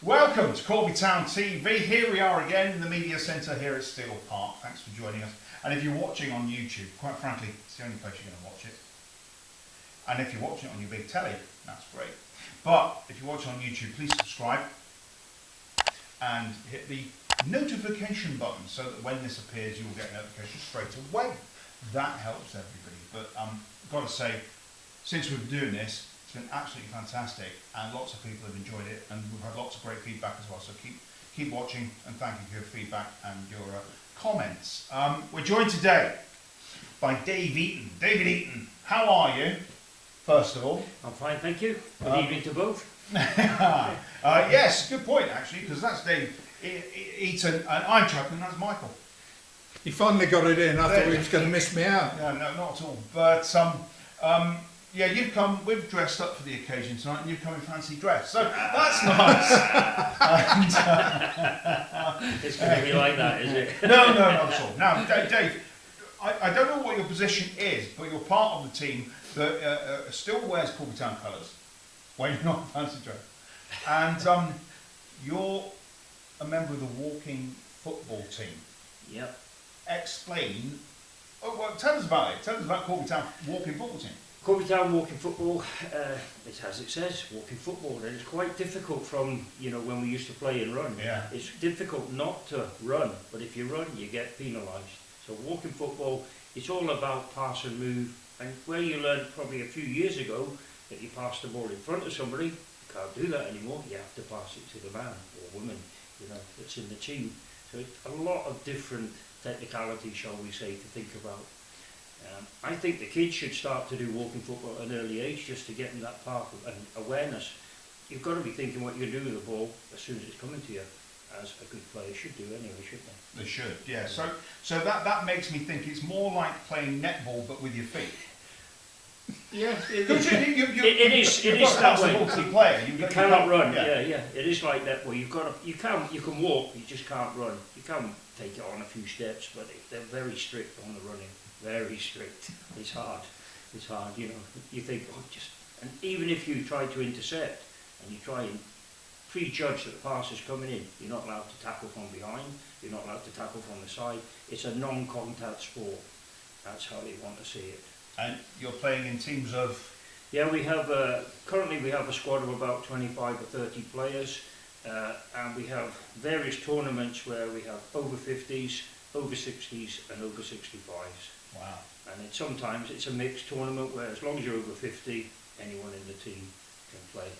Welcome to Corby Town TV. Here we are again in the media centre here at Steel Park. Thanks for joining us. And if you're watching on YouTube, quite frankly, it's the only place you're going to watch it. And if you're watching it on your big telly, that's great. But if you're watching on YouTube, please subscribe and hit the notification button so that when this appears, you'll get notifications straight away. That helps everybody. But I've got to say, since we've been doing this, it's been absolutely fantastic, and lots of people have enjoyed it, and we've had lots of great feedback as well. So keep watching, and thank you for your feedback and your comments. We're joined today by Dave Eaton. David Eaton, how are you? First of all, I'm fine, thank you. Good evening to both. Yes, good point actually, because that's Dave Eaton, and I'm Chuck, and that's Michael. He finally got it in. I thought he was going to miss me out. No, not at all. But yeah, we've dressed up for the occasion tonight, and you've come in fancy dress, so that's nice. It's going to be like that, is it? No, not at all. Now, Dave, I don't know what your position is, but you're part of the team that still wears Corby Town colours when you're not in fancy dress, and you're a member of the walking football team. Yep. Explain. Well, tell us about it. Tell us about Corby Town walking football team. Corby Town walking football, it's as it says, walking football, and it's quite difficult from, when we used to play and run. Yeah. It's difficult not to run, but if you run, you get penalised. So walking football, it's all about pass and move, and where you learned probably a few years ago that you pass the ball in front of somebody, you can't do that anymore. You have to pass it to the man or woman, that's in the team. So it's a lot of different technicalities, shall we say, to think about. I think the kids should start to do walking football at an early age, just to get in that part of awareness. You've got to be thinking what you're going to do with the ball as soon as it's coming to you, as a good player should do anyway, shouldn't they? They should, yeah. So that makes me think it's more like playing netball but with your feet. Yeah, It is. It is that way. Player. You cannot run. Yeah. It is like that. Well, you can walk. You just can't run. You can take it on a few steps, but they're very strict on the running. Very strict. It's hard. It's hard. You think, and even if you try to intercept and you try and prejudge that the pass is coming in, you're not allowed to tackle from behind. You're not allowed to tackle from the side. It's a non-contact sport. That's how they want to see it. And you're playing in teams of? Yeah, we have currently we have a squad of about 25 or 30 players, and we have various tournaments where we have over 50s, over 60s, and over 65s. Wow. And sometimes it's a mixed tournament where, as long as you're over 50, anyone in the team can play.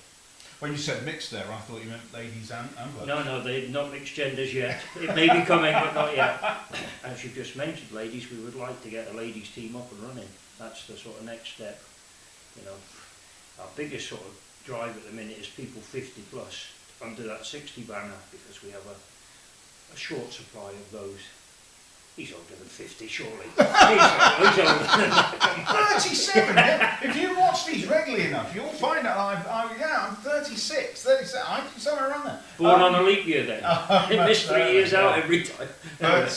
When you said mixed there, I thought you meant ladies and blokes. No, they're not mixed genders yet. It may be coming, but not yet. As you just mentioned, ladies, we would like to get a ladies team up and running. That's the sort of next step. Our biggest sort of drive at the minute is people 50 plus under that 60 banner, because we have a short supply of those. He's older than 50, surely. He's older than that. 37. Yeah. If you watch these regularly enough, you'll find out I'm 36, 37. I'm somewhere around there. Born on a leap year then. It missed 3 years out every time. But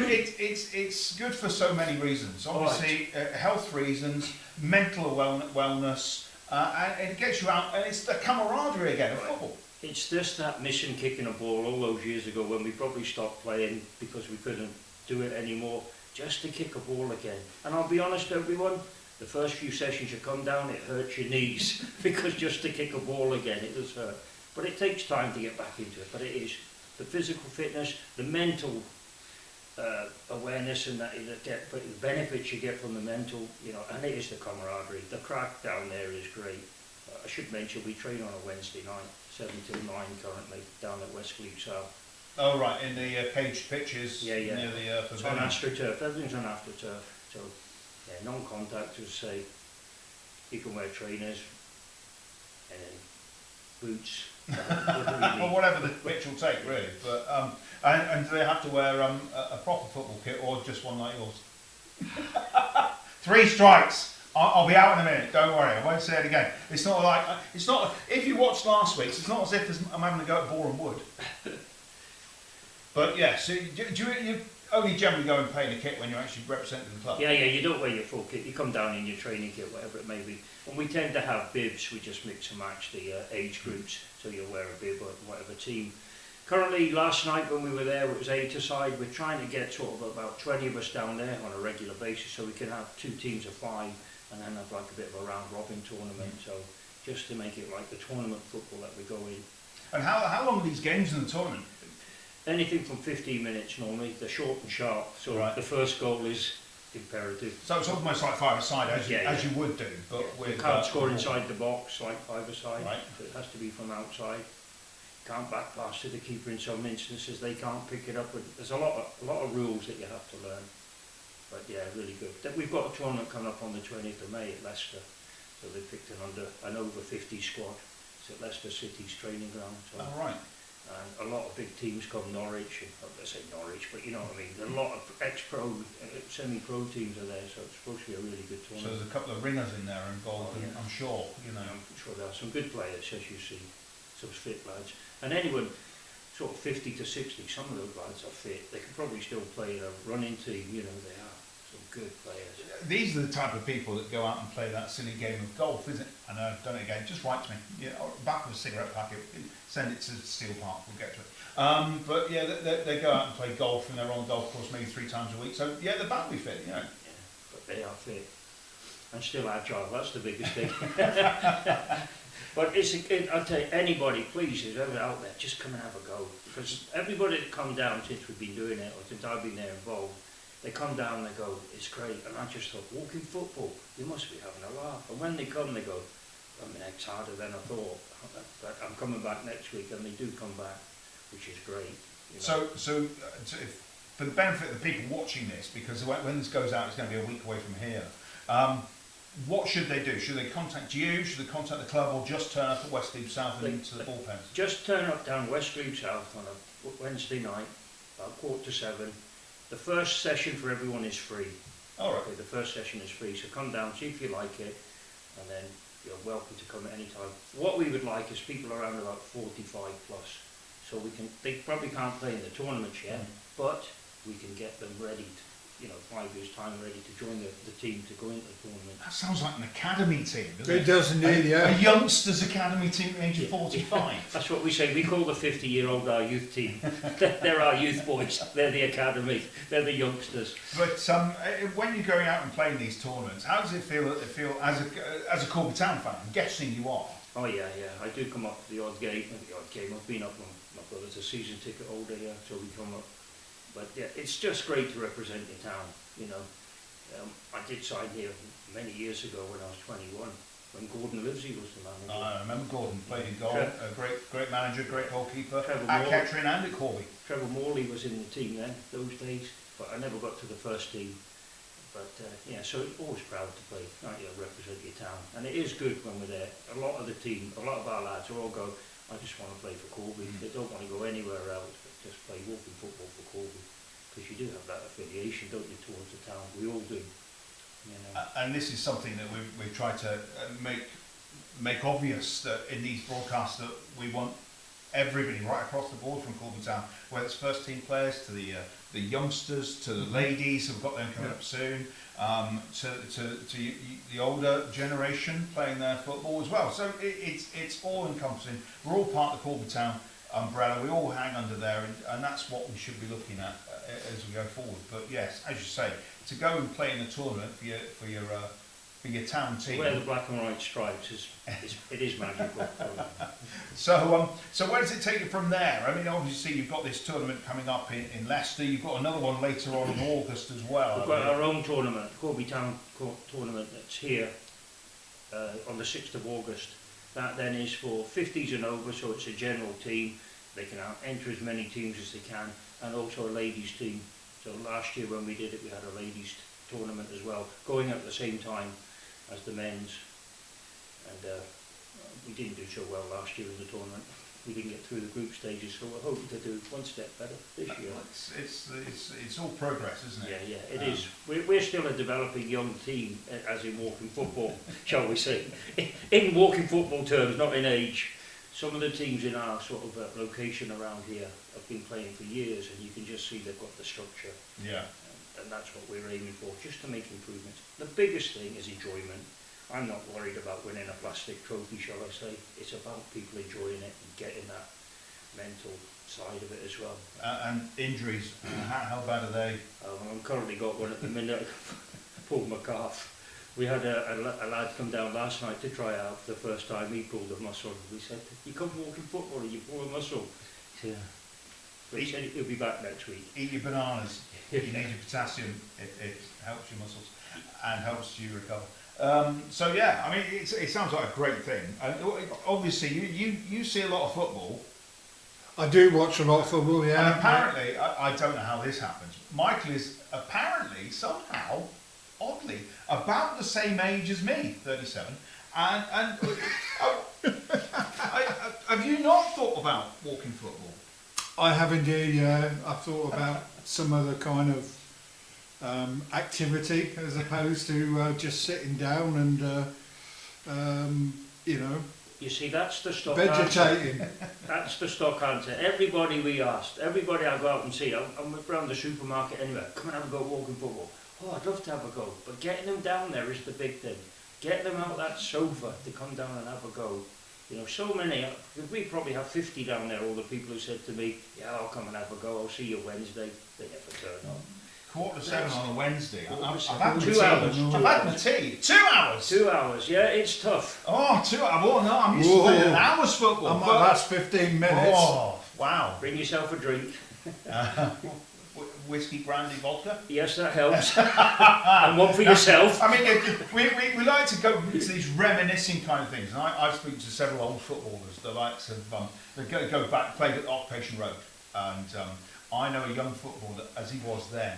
it's good for so many reasons. Obviously, health reasons, mental wellness, and it gets you out, and it's the camaraderie again of football. It's just that mission kicking a ball all those years ago when we probably stopped playing because we couldn't do it anymore, just to kick a ball again. And I'll be honest, everyone, the first few sessions you come down, it hurts your knees because just to kick a ball again, it does hurt. But it takes time to get back into it. But it is the physical fitness, the mental awareness, and the benefits you get from the mental, and it is the camaraderie. The crack down there is great. I should mention we train on a Wednesday night, 7 till 9 currently, down at Westcliff South. Oh right, in the caged pitches near the it's on AstroTurf, everything's on AstroTurf. So, non-contact, as I say, you can wear trainers and boots. Well, whatever the pitch will take, really. But and do they have to wear a proper football kit or just one like yours? 3 strikes. I'll be out in a minute. Don't worry. I won't say it again. It's not. If you watched last week's, it's not as if I'm having to go at Boreham Wood. But yeah. So only generally go and play in a kit when you're actually representing the club. Yeah, you don't wear your full kit. You come down in your training kit, whatever it may be. And we tend to have bibs. We just mix and match the age groups, so you'll wear a bib or whatever team. Currently, last night when we were there, it was 8-a-side. We're trying to get sort of about 20 of us down there on a regular basis, so we can have 2 teams of 5, and then have like a bit of a round robin tournament. So just to make it like the tournament football that we go in. And how long are these games in the tournament? Anything from 15 minutes normally. They're short and sharp. So Right. the first goal is imperative. So it's almost like 5-a-side as you would do, but with you can't score inside the box like 5-a-side. Right. So it has to be from outside. Can't back pass to the keeper in some instances. They can't pick it up. There's a lot of rules that you have to learn. But yeah, really good. We've got a tournament coming up on the 20th of May at Leicester. So they picked an over 50 squad. It's at Leicester City's training ground. So. Oh, right. And a lot of big teams come Norwich, I say Norwich, but you know what I mean. A lot of ex-pro, semi-pro teams are there, so it's supposed to be a really good So tournament. there's a couple of ringers in there involved, Oh, yeah. I'm sure, you know. I'm sure there are some good players, as you see, some fit lads. And anyone sort of 50 to 60, some of those lads are fit. They could probably still play in a running team, you know, they are some good players. These are the type of people that go out and play that silly game of golf, isn't it? I know, I've done it again. Just write to me. Back of a cigarette packet, send it to Steel Park, we'll get to it. But yeah, they go out and play golf, and they're on the golf course maybe 3 times a week. So yeah, they're badly fit, you know. Yeah, but they are fit. And still agile, that's the biggest thing. But I'll tell you, anybody, please, who's ever out there, just come and have a go. Because everybody that come down since we've been doing it, or since I've been there involved, they come down and they go, it's great. And I just thought, walking football, you must be having a laugh. And when they come, they go, I mean, it's harder than I thought. But I'm coming back next week, and they do come back, which is great. You know. So if, for the benefit of the people watching this, because when this goes out, it's going to be a week away from here. What should they do? Should they contact you? Should they contact the club, or just turn up at Westleaf South and into the bullpens? Just turn up down Westleaf South on a Wednesday night, about 6:45. The first session for everyone is free. All right. Okay, the first session is free, so come down, see if you like it, and then you're welcome to come at any time. What we would like is people around about 45 plus, so they probably can't play in the tournaments yet, but we can get them ready to, 5 years time ready to join the team to go into the tournament. That sounds like an academy team, doesn't it? It does indeed, yeah. A youngsters academy team at the age of 45. That's what we say. We call the 50-year-old our youth team. They're our youth boys. They're the academy. They're the youngsters. But when you're going out and playing these tournaments, how does it feel as a Corby Town fan? I'm guessing you are. Oh yeah. I do come up for the odd game. I've been up when my brother's a season ticket holder, yeah, so we come up. But yeah, it's just great to represent your town, I did sign here many years ago when I was 21, when Gordon Livesey was the manager. I remember Gordon played in goal, a great manager, great goalkeeper, Trevor at Moore. Kettering and at Corby. Trevor Morley was in the team then, those days, but I never got to the first team. But so always proud to play, represent your town. And it is good when we're there. A lot of the team, a lot of our lads all go, I just want to play for Corby. They don't want to go anywhere else, but just play walking football for Corby. Because you do have that affiliation, don't you, towards the town? We all do. And this is something that we've tried to make obvious, that in these broadcasts, that we want everybody right across the board from Corby Town, whether it's first team players to the youngsters, to the ladies who've got them coming up soon, to the older generation playing their football as well. So it's all encompassing. We're all part of the Corby Town umbrella. We all hang under there, and that's what we should be looking at as we go forward. But yes, as you say, to go and play in a tournament for your town team. Wear the black and white stripes it is magical. So where does it take you from there? I mean, obviously you've got this tournament coming up in Leicester. You've got another one later on in August as well. We've got our own tournament, Corby Town tournament, that's here on the 6th of August. That then is for 50s and over, so it's a general team. They can enter as many teams as they can, and also a ladies team. So last year when we did it, we had a ladies tournament as well, going at the same time as the men's. And we didn't do so well last year in the tournament. We didn't get through the group stages, so we're hoping to do one step better this year. It's all progress, isn't it? Yeah, it is. We're still a developing young team, as in walking football, shall we say. In walking football terms, not in age. Some of the teams in our sort of location around here have been playing for years, and you can just see they've got the structure. Yeah. And that's what we're aiming for, just to make improvements. The biggest thing is enjoyment. I'm not worried about winning a plastic trophy, shall I say. It's about people enjoying it and getting that mental side of it as well. And injuries, how bad are they? I've currently got one at the minute. Pulled my calf. We had a lad come down last night to try out for the first time. He pulled a muscle. We said, "You come walking football and you pull a muscle." He said, but he said he'll be back next week. Eat your bananas. You need your potassium. It helps your muscles and helps you recover. So yeah, I mean, it sounds like a great thing. Obviously, you see a lot of football. I do watch a lot of football, yeah. And apparently, I don't know how this happens. Michael is apparently, somehow, oddly, about the same age as me, 37. And have you not thought about walking football? I have indeed, yeah. I've thought about some other kind of activity as opposed to just sitting down and, you know, You see, that's the stock vegetating. answer. That's the stock answer. Everybody we asked, everybody I go out and see, I'm around the supermarket anyway, come and have a go walking football. Oh, I'd love to have a go. But getting them down there is the big thing. Getting them out of that sofa to come down and have a go. You know, so many, we probably have 50 down there, all the people who said to me, yeah, I'll come and have a go, I'll see you Wednesday. They never turn up. 7:15 on a Wednesday. I've Quarter to had 7. 2 hours. I've had my tea. 2 hours. 2 hours, yeah, it's tough. Oh, 2 hours. Well, no, I'm used to playing an hour's football. I might last 15 minutes. Oh, wow. Bring yourself a drink. Whiskey, brandy, vodka. Yes, that helps. And one for yourself. I mean, we like to go to these reminiscing kind of things, and I've spoken to several old footballers, the likes of that go back, played at Occupation Road, and I know a young footballer as he was then,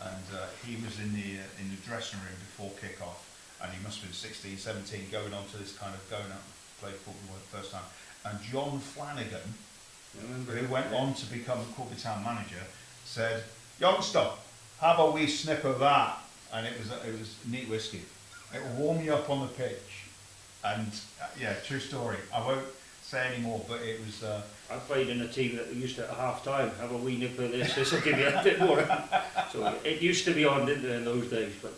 and he was in the dressing room before kick-off, and he must have been 16, 17, going out to play football for the first time, and John Flanagan, who went on to become Corby Town manager, said, "Youngster, have a wee snip of that," and it was neat whiskey. It will warm you up on the pitch, and yeah, true story. I won't say any more, but it was. I played in a team that used to at half time have a wee nip of this. This will give you a bit more. So it used to be on, didn't it, in those days, but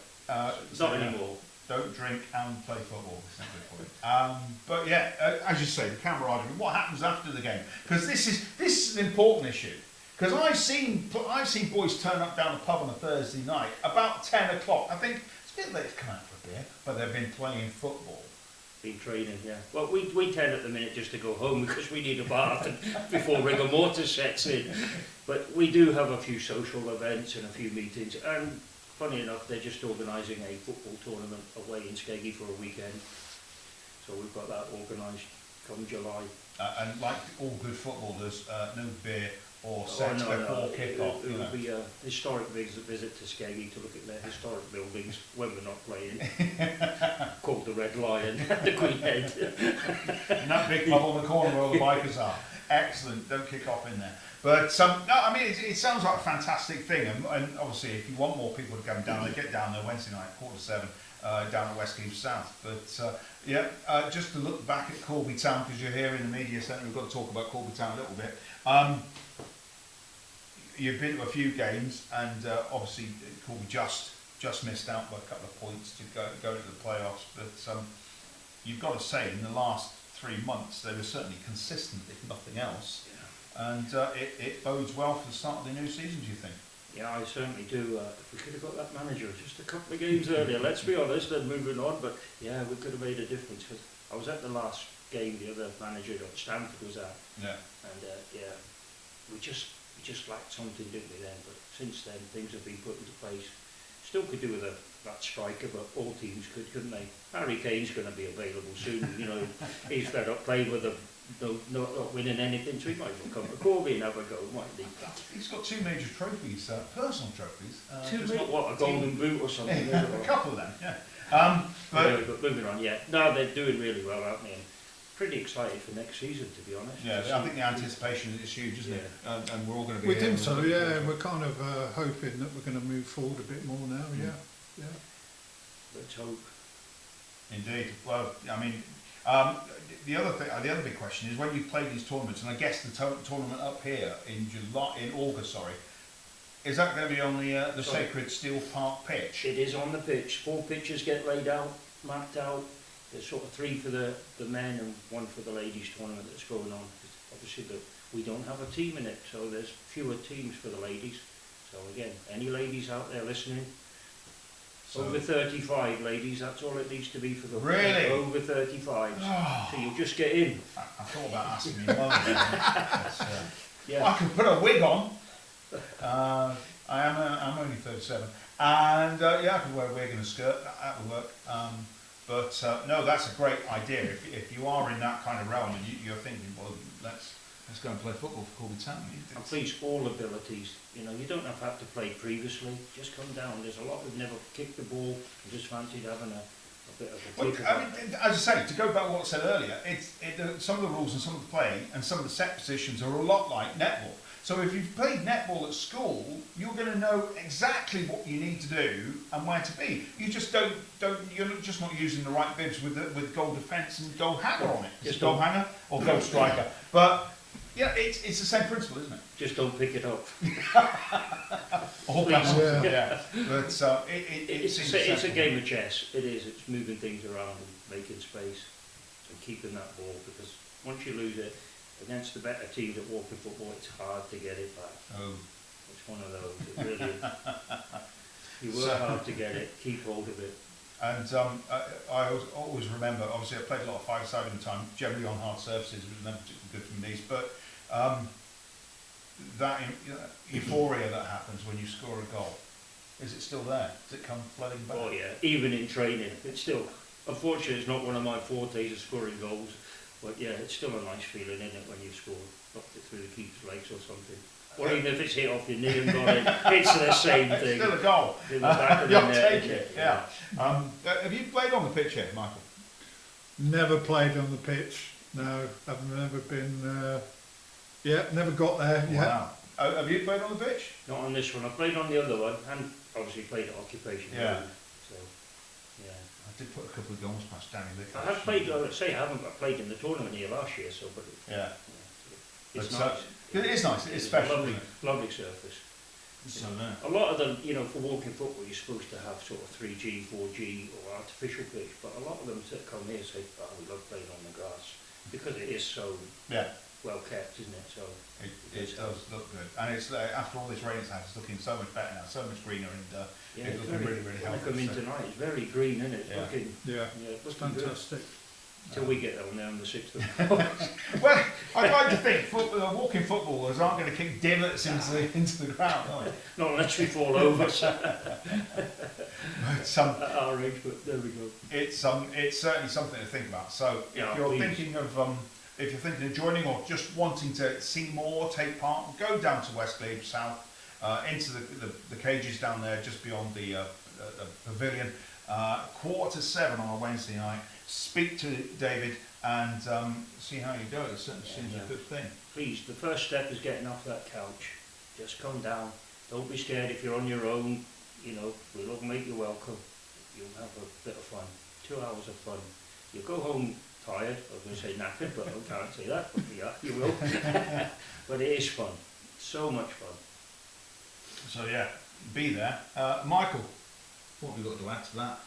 not anymore. Don't drink and play football. Simply put. But yeah, as you say, the camaraderie. What happens after the game? Because this is an important issue. Because I've seen boys turn up down the pub on a Thursday night about 10 o'clock. I think it's a bit late to come out for a beer, but they've been playing football. Been training, yeah. Well, we tend at the minute just to go home because we need a bath before rigor mortis sets in. But we do have a few social events and a few meetings. And funny enough, they're just organising a football tournament away in Skeggy for a weekend. So we've got that organised come July. And like all good footballers, no beer or sex before kick-off. It would be a historic visit to Skeggy to look at their historic buildings when we're not playing. Called the Red Lion, the Queen Head. And that big pub on the corner where all the bikers are. Excellent, don't kick off in there. But no, I mean, it sounds like a fantastic thing. And obviously, if you want more people to come down, they get down there Wednesday night, 6:45, down at West Cleeve South. But yeah, just to look back at Corby Town, because you're here in the media centre, we've got to talk about Corby Town a little bit. You've been to a few games, and obviously Corby just missed out by a couple of points to go to the playoffs. But you've got to say, in the last 3 months, they were certainly consistent, if nothing else. Yeah. And it bodes well for the start of the new season, do you think? Yeah, I certainly do. If we could have got that manager just a couple of games earlier, let's be honest, and moving on. But yeah, we could have made a difference. Cause I was at the last game, the other manager, Stanford, was at. Yeah. And yeah, we just lacked something, didn't we then? But since then, things have been put into place. Still could do with that striker, but all teams could, couldn't they? Harry Kane's going to be available soon. You know, he's fed up playing with them. Not winning anything, so he might as well come to Corby and have a go, mightn't he? He's got 2 major trophies, personal trophies. 2 major, what, a golden boot or something? Yeah, a couple of them, yeah. But moving on, yeah. No, they're doing really well, aren't they? And pretty excited for next season, to be honest. Yeah, I think the anticipation is huge, isn't it? And we're all going to be. We think so, yeah. We're kind of hoping that we're going to move forward a bit more now, yeah. Let's hope. Indeed. Well, I mean, The other big question is when you play these tournaments, and I guess the tournament up here in August, sorry, is that going to be on the Sacred Steel Park pitch? It is on the pitch. 4 pitches get laid out, marked out. There's sort of 3 for the men and 1 for the ladies tournament that's going on. Obviously, we don't have a team in it, so there's fewer teams for the ladies. So again, any ladies out there listening, So, over 35 ladies, that's all it needs to be for the Really? over 35. Oh. So you'll just get in. I thought about asking me mum. But, Yeah. I can put a wig on. I'm only 37, and yeah, I can wear a wig and a skirt. That would work. No, that's a great idea. If you are in that kind of realm and you're thinking, well, let's go and play football for Corby Town. And please, all abilities. You know, you don't have to play previously. Just come down. There's a lot who've never kicked the ball and just fancied having a bit of a Well, kick. I mean, as I say, to go back to what I said earlier, some of the rules and some of the play and some of the set positions are a lot like netball. So if you've played netball at school, you're going to know exactly what you need to do and where to be. You just don't. You're just not using the right bibs with goal defence and goal hanger on it. Just goal hanger or goal striker. But yeah, it's the same principle, isn't it? Just don't pick it up. Or pass it, yeah. But It's a game of chess. It is. It's moving things around and making space and keeping that ball, because once you lose it against the better teams at walking football, it's hard to get it back. Oh. It's one of those. It really is. You work hard to get it. Keep hold of it. And I always remember, obviously I played a lot of 5-a-side in the time, generally on hard surfaces, which was never particularly good for knees, but that euphoria that happens when you score a goal, is it still there? Does it come flooding back? Oh yeah, even in training, it's still, unfortunately it's not one of my fortes of scoring goals, but yeah, it's still a nice feeling, isn't it, when you've scored, knocked it through the keeper's legs or something. Or even if it's hit off your knee and got it, it's the same thing. It's still a goal. In the back of the You'll net, take it, yeah. Have you played on the pitch yet, Michael? Never played on the pitch. No, I've never been. Never got there yet. Wow. Have you played on the pitch? Not on this one. I played on the other one, and obviously played at Occupation. Yeah. Road, so, yeah. I did put a couple of goals past Danny Lick. I have played. I would say I haven't played in the tournament here last year, so but Yeah. it's But, nice. It is nice. It's special. Lovely, Isn't it? lovely surface. So there. A lot of them, for walking football, you're supposed to have sort of 3G, 4G, or artificial pitch. But a lot of them that come here say, "Oh, we love playing on the grass," because it is so well kept, isn't it? So it does look good, and it's after all this rain it's looking so much better now, so much greener, and it's looking really, really when I healthy. come in tonight, it's very green, isn't it? It's looking, It's looking good. fantastic. Till we get down there on the 6th of August. Well, I'd like to think walking footballers aren't going to kick divots into the ground, are they? Not unless we fall over. But, At our age, but there we go. it's certainly something to think about. So if you're thinking of joining or just wanting to see more, take part, go down to West Glebe South, into the cages down there just beyond the pavilion, 7:15 on a Wednesday night. Speak to David and see how you do. It certainly seems a good thing. Please, the first step is getting off that couch. Just come down. Don't be scared if you're on your own. We'll make you welcome. You'll have a bit of fun. 2 hours of fun. You'll go home tired. I was going to say knackered, but I can't say that. But yeah, you will. But it is fun. So much fun. So yeah, be there. Michael, what have we got to add to that?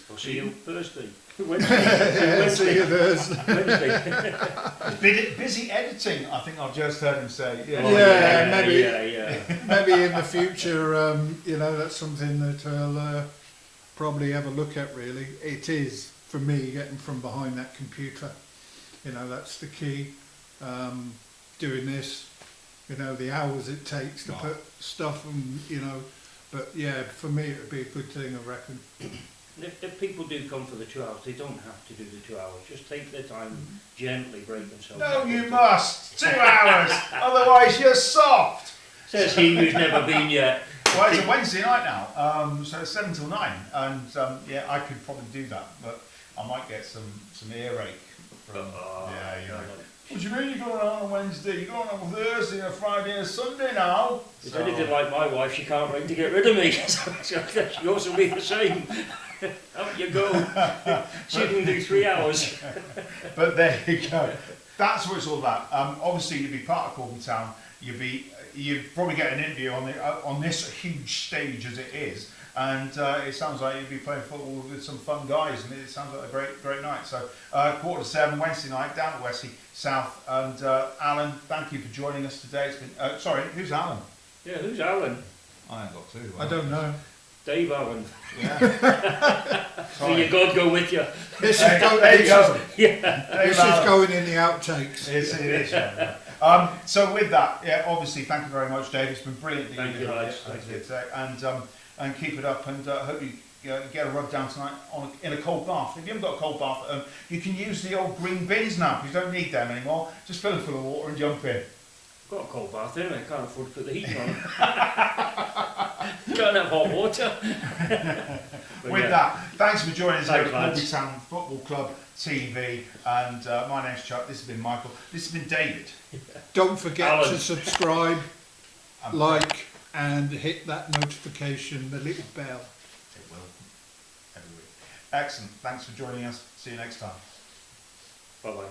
I'll see you Thursday. Wednesday. See you Thursday. Wednesday. Busy editing, I think I've just heard him say. Maybe in the future, that's something that I'll probably have a look at. Really, it is for me getting from behind that computer. That's the key. Doing this, the hours it takes to put stuff and But yeah, for me it would be a good thing, I reckon. If people do come for the 2 hours, they don't have to do the 2 hours. Just take their time, gently break themselves. No, you must. 2 hours. Otherwise, you're soft. Says he who's never been yet. Well, it's a Wednesday night now, so it's 7 till 9, and I could probably do that, but I might get some earache from. What do you mean you're going on a Wednesday? You're going on a Thursday, a Friday, a Sunday now. If it's anything like my wife, she can't wait to get rid of me. She also be the same. Out you go. She can do 3 hours. But there you go. That's what it's all about. Obviously, you'd be part of Corby Town. You'd probably get an interview on this huge stage as it is. And it sounds like you'd be playing football with some fun guys, and it sounds like a great night. So 7:15 Wednesday night down at Wesley South. And Alan, thank you for joining us today. It's been sorry, who's Alan? Yeah, who's Alan? I ain't got two. I don't know. Dave Allen. Yeah. May your God go with you. This There you go. This is going in the outtakes. It is. Yeah. So with that, yeah, obviously, thank you very much, Dave. It's been brilliant. Thank you, lads. Thank you. Today. And keep it up, and hope you get a rub down tonight in a cold bath. If you haven't got a cold bath at home, you can use the old green bins now, because you don't need them anymore. Just fill them full of water and jump in. I've got a cold bath anyway, I can't afford to put the heating on. Can't have hot water. With that, thanks for joining us here at Thanks, Corby lads. Town Football Club TV, and my name's Chuck. This has been Michael. This has been David. Don't forget Alan. to subscribe, like, and hit that notification, the little bell. It will every week. Excellent. Thanks for joining us. See you next time. Bye bye.